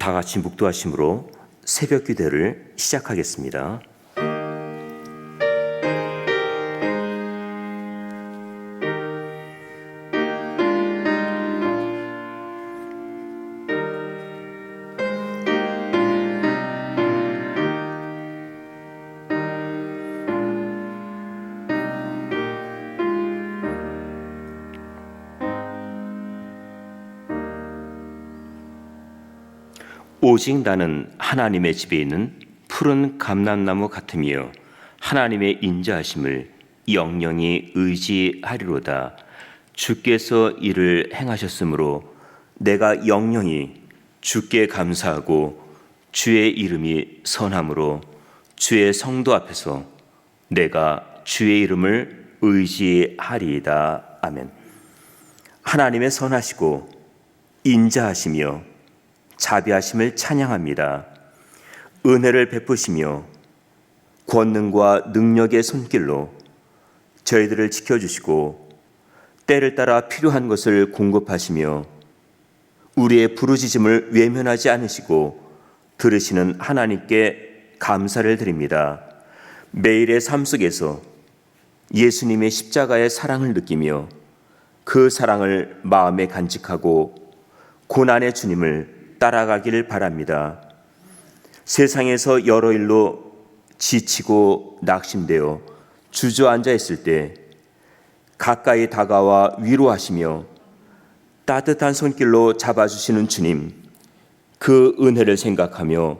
다 같이 묵도하심으로 새벽 기도를 시작하겠습니다. 오직 나는 하나님의 집에 있는 푸른 감람나무 같으며 하나님의 인자하심을 영영히 의지하리로다. 주께서 이를 행하셨으므로 내가 영영히 주께 감사하고 주의 이름이 선함으로 주의 성도 앞에서 내가 주의 이름을 의지하리이다. 아멘. 하나님의 선하시고 인자하시며 자비하심을 찬양합니다. 은혜를 베푸시며 권능과 능력의 손길로 저희들을 지켜주시고 때를 따라 필요한 것을 공급하시며 우리의 부르짖음을 외면하지 않으시고 들으시는 하나님께 감사를 드립니다. 매일의 삶 속에서 예수님의 십자가의 사랑을 느끼며 그 사랑을 마음에 간직하고 고난의 주님을 따라가길 바랍니다. 세상에서 여러 일로 지치고 낙심되어 주저앉아 있을 때 가까이 다가와 위로하시며 따뜻한 손길로 잡아주시는 주님, 그 은혜를 생각하며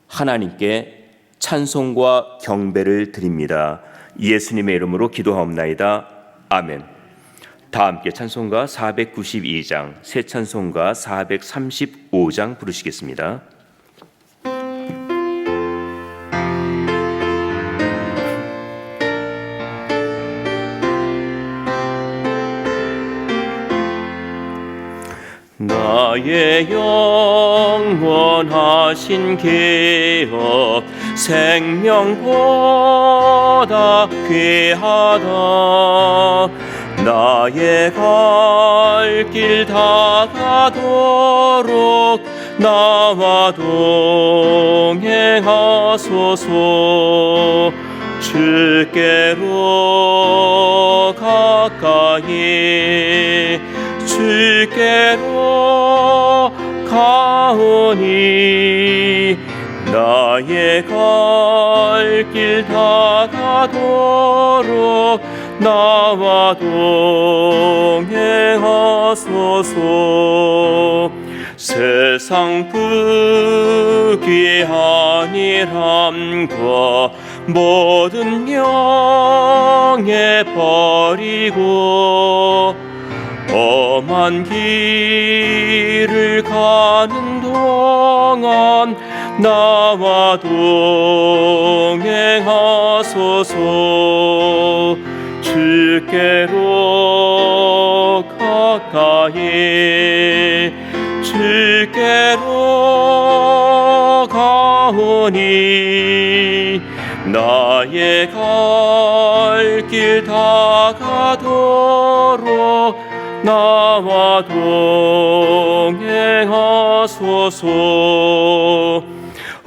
하나님께 찬송과 경배를 드립니다. 예수님의 이름으로 기도하옵나이다. 아멘. 다 함께 찬송가 492장, 새 찬송가 435장 부르시겠습니다. 나의 영원하신 기업 생명보다 귀하다. 나의 갈 길 다가도록 나와 동행하소서. 주께로 가까이 주께로 가오니 나의 갈 길 다가도록 나와 동행하소서. 세상 부귀한일함과 모든 명예 버리고 험한 길을 가는 동안 나와 동행하소서. 주께로 가까이 주께로 가오니 나의 갈 길 다가도록 나와 동행하소서.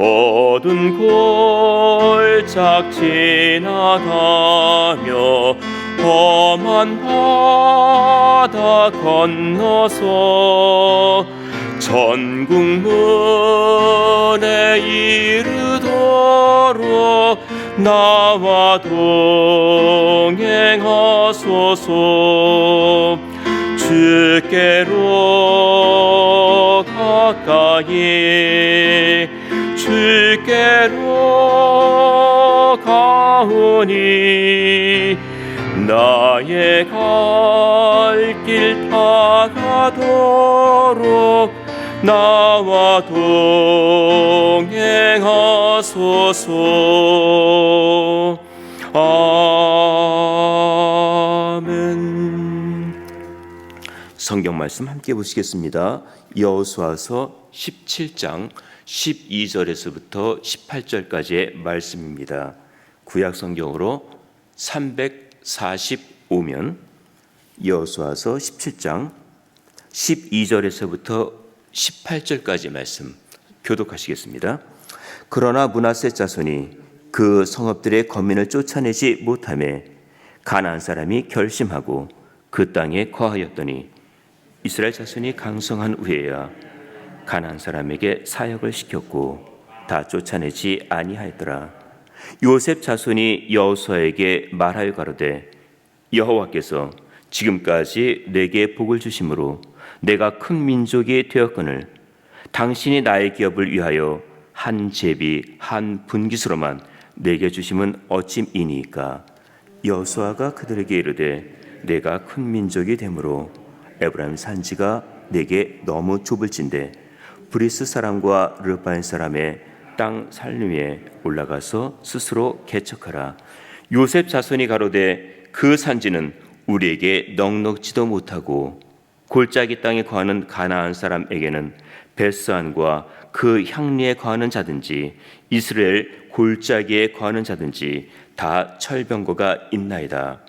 어두운 골짝 지나가며 험한 바다 건너서 천국문에 이르도록 나와 동행하소서. 주께로 가까이 주께로 가오니 나의 갈 길 다가도록 나와 동행하소서. 아멘. 성경 말씀 함께 보시겠습니다. 여호수아서 17장 12절에서부터 18절까지의 말씀입니다. 구약 성경으로 345면 여호수아서 17장 12절에서부터 18절까지 말씀 교독하시겠습니다. 그러나 므낫세 자손이 그 성읍들의 거민을 쫓아내지 못하매 가나안 사람이 결심하고 그 땅에 거하였더니 이스라엘 자손이 강성한 후에야 가나안 사람에게 사역을 시켰고 다 쫓아내지 아니하였더라. 요셉 자손이 여호수아에게 말하여 가로되 여호와께서 지금까지 내게 복을 주심으로 내가 큰 민족이 되었거늘 당신이 나의 기업을 위하여 한 제비 한 분깃으로만 내게 주심은 어찌이니까. 여호수아가 그들에게 이르되 내가 큰 민족이 되므로 에브라임 산지가 내게 너무 좁을진데 브리스 사람과 르바인 사람의 땅 살림에 올라가서 스스로 개척하라. 요셉 자손이 가로되 그 산지는 우리에게 넉넉지도 못하고 골짜기 땅에 거하는 가나안 사람에게는 베스안과 그 향리에 거하는 자든지 이스라엘 골짜기에 거하는 자든지 다 철병거가 있나이다.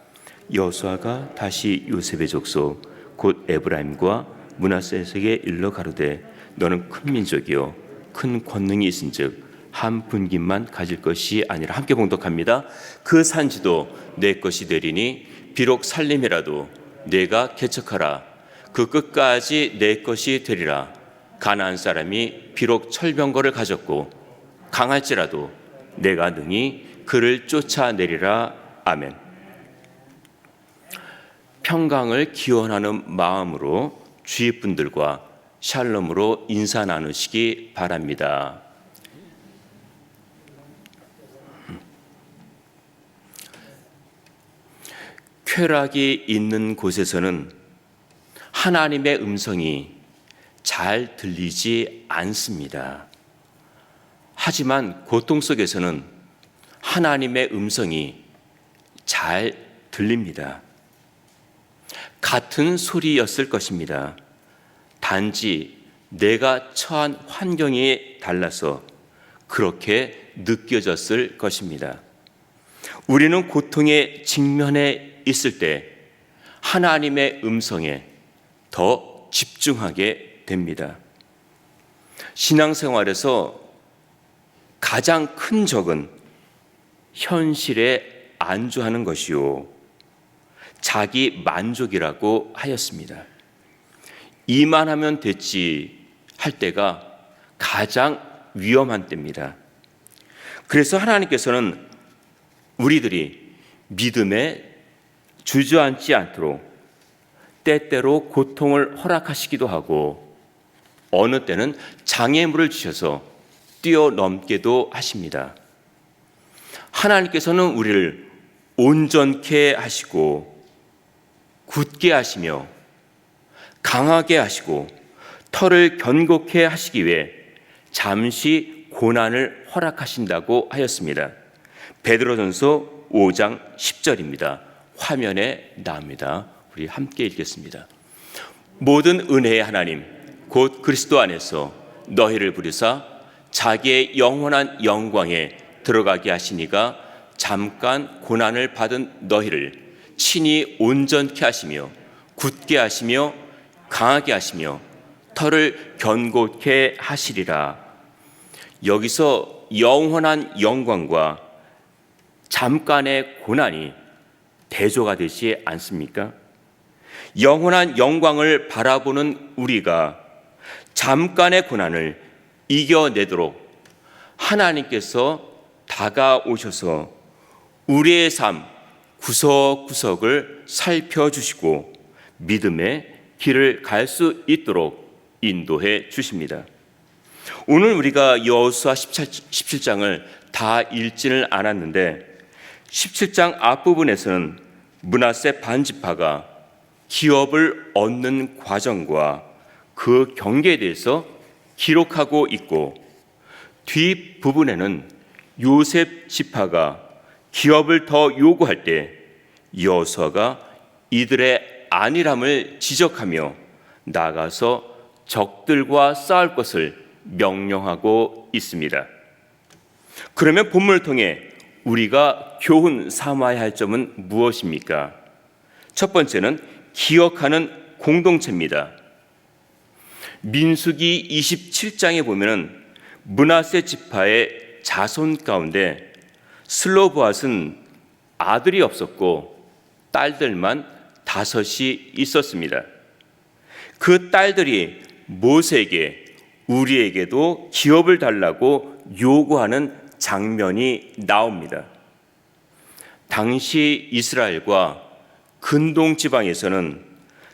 여호수아가 다시 요셉의 족속 곧 에브라임과 므낫세에게 일러 가로되 너는 큰 민족이요 큰 권능이 있은즉 한 분깃만 가질 것이 아니라. 함께 봉독합니다. 그 산지도 내 것이 되리니 비록 살림이라도 내가 개척하라. 그 끝까지 내 것이 되리라. 가나안 사람이 비록 철병거를 가졌고 강할지라도 내가 능히 그를 쫓아내리라. 아멘. 평강을 기원하는 마음으로 주위 분들과 샬롬으로 인사 나누시기 바랍니다. 쾌락이 있는 곳에서는 하나님의 음성이 잘 들리지 않습니다. 하지만 고통 속에서는 하나님의 음성이 잘 들립니다. 같은 소리였을 것입니다. 단지 내가 처한 환경이 달라서 그렇게 느껴졌을 것입니다. 우리는 고통에 직면해 있을 때 하나님의 음성에 더 집중하게 됩니다. 신앙생활에서 가장 큰 적은 현실에 안주하는 것이요 자기 만족이라고 하였습니다. 이만하면 됐지 할 때가 가장 위험한 때입니다. 그래서 하나님께서는 우리들이 믿음에 주저앉지 않도록 때때로 고통을 허락하시기도 하고 어느 때는 장애물을 주셔서 뛰어넘게도 하십니다. 하나님께서는 우리를 온전케 하시고 굳게 하시며 강하게 하시고 털을 견고케 하시기 위해 잠시 고난을 허락하신다고 하였습니다. 베드로전서 5장 10절입니다. 화면에 나옵니다. 우리 함께 읽겠습니다. 모든 은혜의 하나님 곧 그리스도 안에서 너희를 부르사 자기의 영원한 영광에 들어가게 하시니가 잠깐 고난을 받은 너희를 친히 온전케 하시며 굳게 하시며 강하게 하시며 털을 견고케 하시리라. 여기서 영원한 영광과 잠깐의 고난이 대조가 되지 않습니까? 영원한 영광을 바라보는 우리가 잠깐의 고난을 이겨내도록 하나님께서 다가오셔서 우리의 삶 구석구석을 살펴주시고 믿음의 길을 갈 수 있도록 인도해 주십니다. 오늘 우리가 여호수아 17장을 다 읽지는 않았는데 17장 앞부분에서는 므낫세 반지파가 기업을 얻는 과정과 그 경계에 대해서 기록하고 있고 뒷부분에는 요셉 지파가 기업을 더 요구할 때 여호수아가 이들의 안일함을 지적하며 나가서 적들과 싸울 것을 명령하고 있습니다. 그러면 본문을 통해 우리가 교훈 삼아야 할 점은 무엇입니까? 첫 번째는 기억하는 공동체입니다. 민수기 27장에 보면은 므낫세 지파의 자손 가운데 슬로보앗은 아들이 없었고 딸들만 5이 있었습니다. 그 딸들이 모세에게 우리에게도 기업을 달라고 요구하는 장면이 나옵니다. 당시 이스라엘과 근동 지방에서는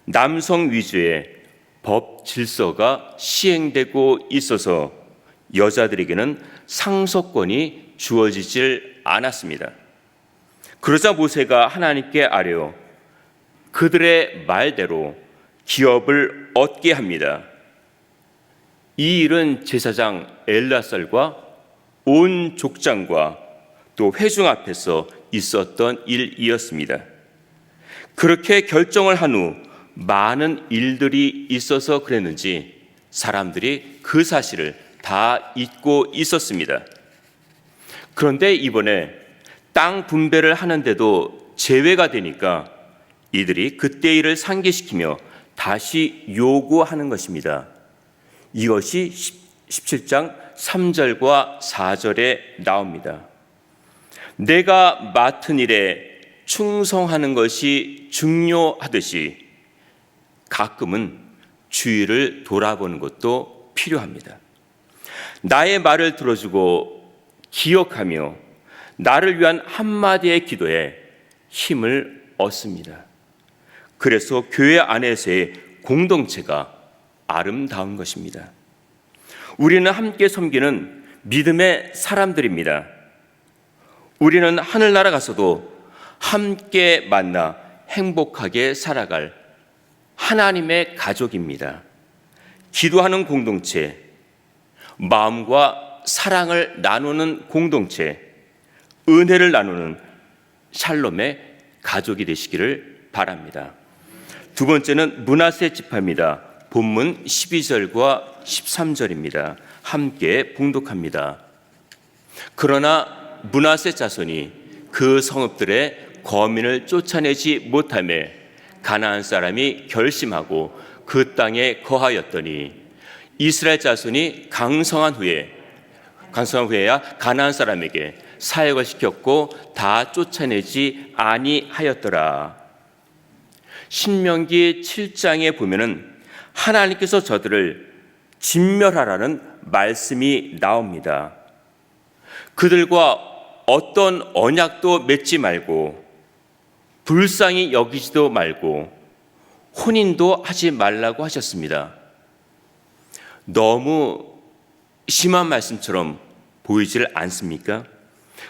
남성 위주의 법 질서가 시행되고 있어서 여자들에게는 상속권이 주어지질 않았습니다. 그러자 모세가 하나님께 아뢰어 그들의 말대로 기업을 얻게 합니다. 이 일은 제사장 엘라살과 온 족장과 또 회중 앞에서 있었던 일이었습니다. 그렇게 결정을 한 후 많은 일들이 있어서 그랬는지 사람들이 그 사실을 다 잊고 있었습니다. 그런데 이번에 땅 분배를 하는데도 제외가 되니까 이들이 그때 일을 상기시키며 다시 요구하는 것입니다. 이것이 17장 3절과 4절에 나옵니다. 내가 맡은 일에 충성하는 것이 중요하듯이 가끔은 주위를 돌아보는 것도 필요합니다. 나의 말을 들어주고 기억하며 나를 위한 한마디의 기도에 힘을 얻습니다. 그래서 교회 안에서의 공동체가 아름다운 것입니다. 우리는 함께 섬기는 믿음의 사람들입니다. 우리는 하늘나라 가서도 함께 만나 행복하게 살아갈 하나님의 가족입니다. 기도하는 공동체, 마음과 사랑을 나누는 공동체, 은혜를 나누는 샬롬의 가족이 되시기를 바랍니다. 두 번째는 므낫세 지파입니다. 본문 12절과 13절입니다. 함께 봉독합니다. 그러나 므낫세 자손이 그 성읍들의 거민을 쫓아내지 못하며 가나안 사람이 결심하고 그 땅에 거하였더니 이스라엘 자손이 강성한 후에야 가나안 사람에게 사역을 시켰고 다 쫓아내지 아니하였더라. 신명기 7장에 보면은 하나님께서 저들을 진멸하라는 말씀이 나옵니다. 그들과 어떤 언약도 맺지 말고 불쌍히 여기지도 말고 혼인도 하지 말라고 하셨습니다. 너무 심한 말씀처럼 보이질 않습니까?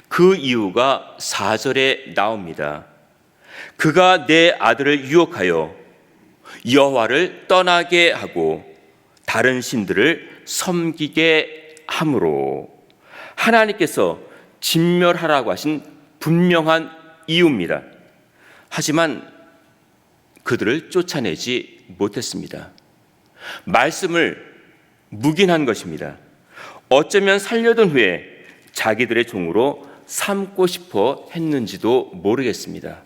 그 이유가 4절에 나옵니다. 그가 내 아들을 유혹하여 여호와를 떠나게 하고 다른 신들을 섬기게 함으로 하나님께서 진멸하라고 하신 분명한 이유입니다. 하지만 그들을 쫓아내지 못했습니다. 말씀을 묵인한 것입니다. 어쩌면 살려둔 후에 자기들의 종으로 삼고 싶어 했는지도 모르겠습니다.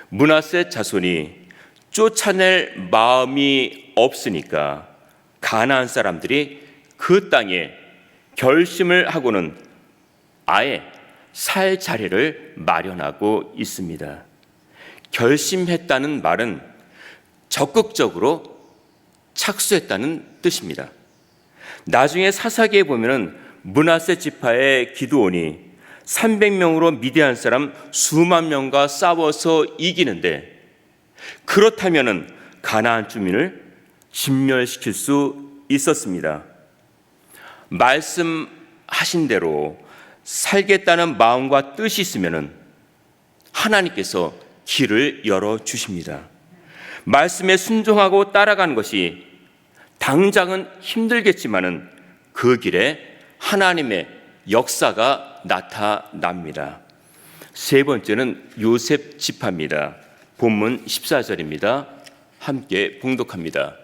므낫세 자손이 쫓아낼 마음이 없으니까 가나안 사람들이 그 땅에 결심을 하고는 아예 살 자리를 마련하고 있습니다. 결심했다는 말은 적극적으로 착수했다는 뜻입니다. 나중에 사사기에 보면은 므낫세 지파의 기드온이 300명으로 미디안 사람 수만 명과 싸워서 이기는데 그렇다면은 가나안 주민을 진멸시킬 수 있었습니다. 말씀하신 대로 살겠다는 마음과 뜻이 있으면은 하나님께서 길을 열어 주십니다. 말씀에 순종하고 따라가는 것이 당장은 힘들겠지만은 그 길에 하나님의 역사가 나타납니다. 세 번째는 요셉 지파입니다. 본문 14절입니다. 함께 봉독합니다.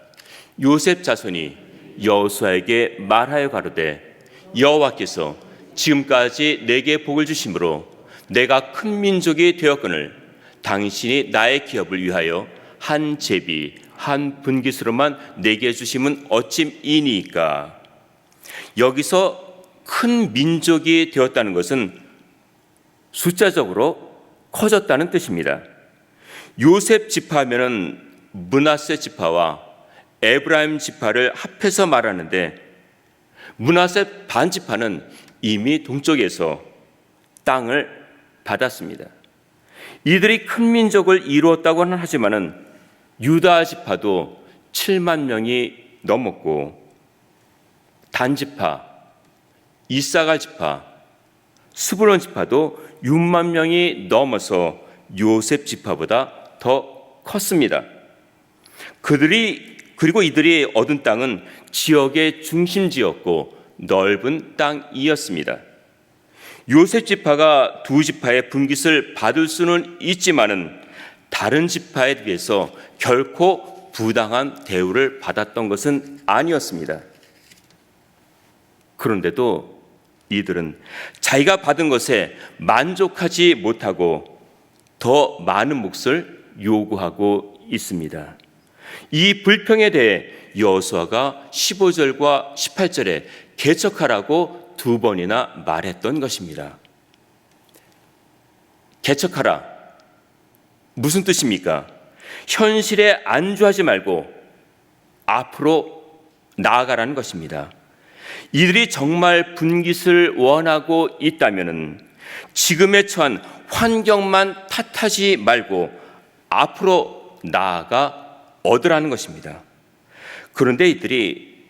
요셉 자손이 여호수아에게 말하여 가로되 여호와께서 지금까지 내게 복을 주심으로 내가 큰 민족이 되었거늘 당신이 나의 기업을 위하여 한 제비 한 분깃으로만 내게 주심은 어찌이니까. 여기서 큰 민족이 되었다는 것은 숫자적으로 커졌다는 뜻입니다. 요셉 지파하면은 므낫세 지파와 에브라임 지파를 합해서 말하는데, 므낫세 반 지파는 이미 동쪽에서 땅을 받았습니다. 이들이 큰 민족을 이루었다고는 하지만은 유다 지파도 7만 명이 넘었고, 단 지파, 이사갈 지파, 스불론 지파도 6만 명이 넘어서 요셉 지파보다 더 컸습니다. 그리고 이들이 얻은 땅은 지역의 중심지였고 넓은 땅이었습니다. 요셉 지파가 두 지파의 분깃을 받을 수는 있지만은 다른 지파에 비해서 결코 부당한 대우를 받았던 것은 아니었습니다. 그런데도 이들은 자기가 받은 것에 만족하지 못하고 더 많은 몫을 요구하고 있습니다. 이 불평에 대해 여호수아가 15절과 18절에 개척하라고 2번이나 말했던 것입니다. 개척하라. 무슨 뜻입니까? 현실에 안주하지 말고 앞으로 나아가라는 것입니다. 이들이 정말 분깃을 원하고 있다면 지금에 처한 환경만 탓하지 말고 앞으로 나아가 얻으라는 것입니다. 그런데 이들이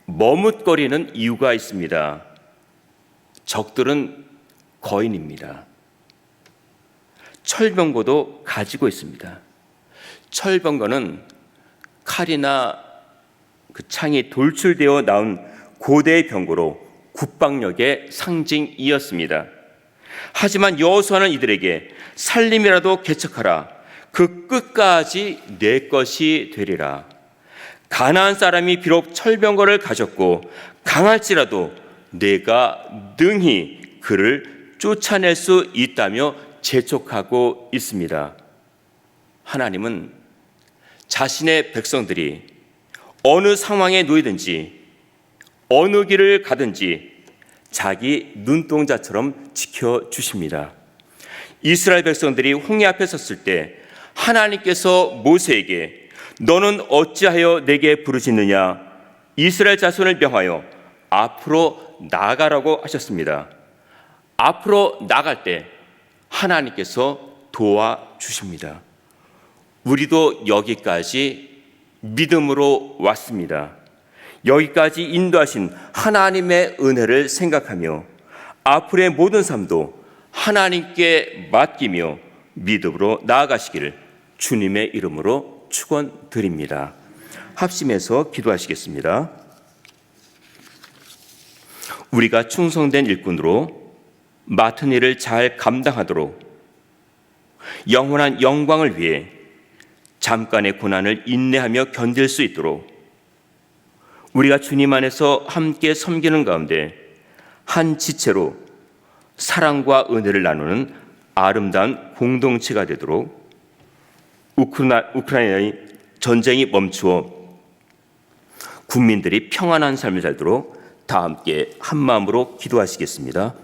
머뭇거리는 이유가 있습니다. 적들은 거인입니다. 철병거도 가지고 있습니다. 철병거는 칼이나 그 창이 돌출되어 나온 고대의 병거로 국방력의 상징이었습니다. 하지만 여호수아는 이들에게 살림이라도 개척하라. 그 끝까지 내 것이 되리라. 가나안 사람이 비록 철병거를 가졌고 강할지라도 내가 능히 그를 쫓아낼 수 있다며 재촉하고 있습니다. 하나님은 자신의 백성들이 어느 상황에 놓이든지 어느 길을 가든지 자기 눈동자처럼 지켜주십니다. 이스라엘 백성들이 홍해 앞에 섰을 때 하나님께서 모세에게 너는 어찌하여 내게 부르짖느냐? 이스라엘 자손을 명하여 앞으로 나아가라고 하셨습니다. 앞으로 나갈 때 하나님께서 도와주십니다. 우리도 여기까지 믿음으로 왔습니다. 여기까지 인도하신 하나님의 은혜를 생각하며 앞으로의 모든 삶도 하나님께 맡기며 믿음으로 나아가시기를 주님의 이름으로 축원드립니다. 합심해서 기도하시겠습니다. 우리가 충성된 일꾼으로 맡은 일을 잘 감당하도록 영원한 영광을 위해 잠깐의 고난을 인내하며 견딜 수 있도록 우리가 주님 안에서 함께 섬기는 가운데 한 지체로 사랑과 은혜를 나누는 아름다운 공동체가 되도록 우크라이나의 전쟁이 멈추어 국민들이 평안한 삶을 살도록 다 함께 한 마음으로 기도하시겠습니다.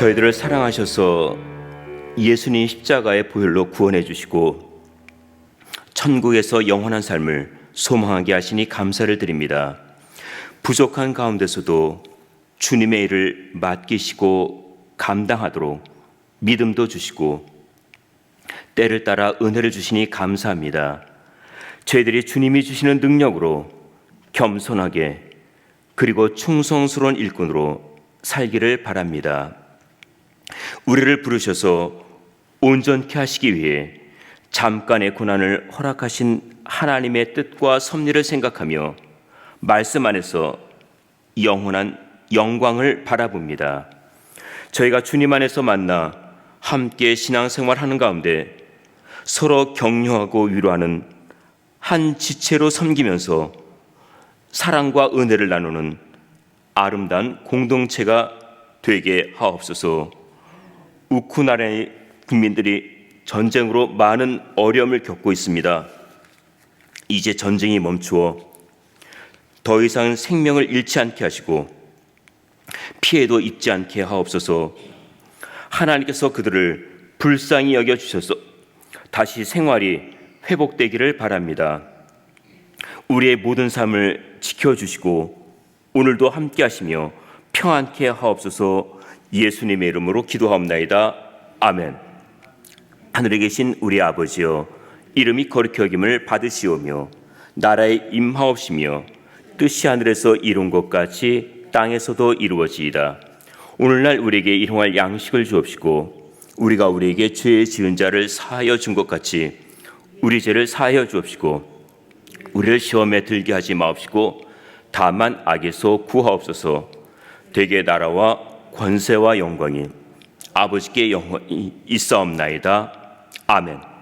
저희들을 사랑하셔서 예수님 십자가의 보혈로 구원해 주시고 천국에서 영원한 삶을 소망하게 하시니 감사를 드립니다. 부족한 가운데서도 주님의 일을 맡기시고 감당하도록 믿음도 주시고 때를 따라 은혜를 주시니 감사합니다. 저희들이 주님이 주시는 능력으로 겸손하게 그리고 충성스러운 일꾼으로 살기를 바랍니다. 우리를 부르셔서 온전케 하시기 위해 잠깐의 고난을 허락하신 하나님의 뜻과 섭리를 생각하며 말씀 안에서 영원한 영광을 바라봅니다. 저희가 주님 안에서 만나 함께 신앙생활하는 가운데 서로 격려하고 위로하는 한 지체로 섬기면서 사랑과 은혜를 나누는 아름다운 공동체가 되게 하옵소서. 우크라이나의 국민들이 전쟁으로 많은 어려움을 겪고 있습니다. 이제 전쟁이 멈추어 더 이상 생명을 잃지 않게 하시고 피해도 입지 않게 하옵소서. 하나님께서 그들을 불쌍히 여겨주셔서 다시 생활이 회복되기를 바랍니다. 우리의 모든 삶을 지켜주시고 오늘도 함께 하시며 평안케 하옵소서. 예수님의 이름으로 기도하옵나이다. 아멘. 하늘에 계신 우리 아버지여, 이름이 거룩히 여김을 받으시오며 나라에 임하옵시며 뜻이 하늘에서 이룬 것 같이 땅에서도 이루어지이다. 오늘날 우리에게 일용할 양식을 주옵시고 우리가 우리에게 죄 지은 자를 사하여 준 것 같이 우리 죄를 사하여 주옵시고 우리를 시험에 들게 하지 마옵시고 다만 악에서 구하옵소서. 되게 나라와 권세와 영광이 아버지께 영원히 있사옵나이다. 아멘.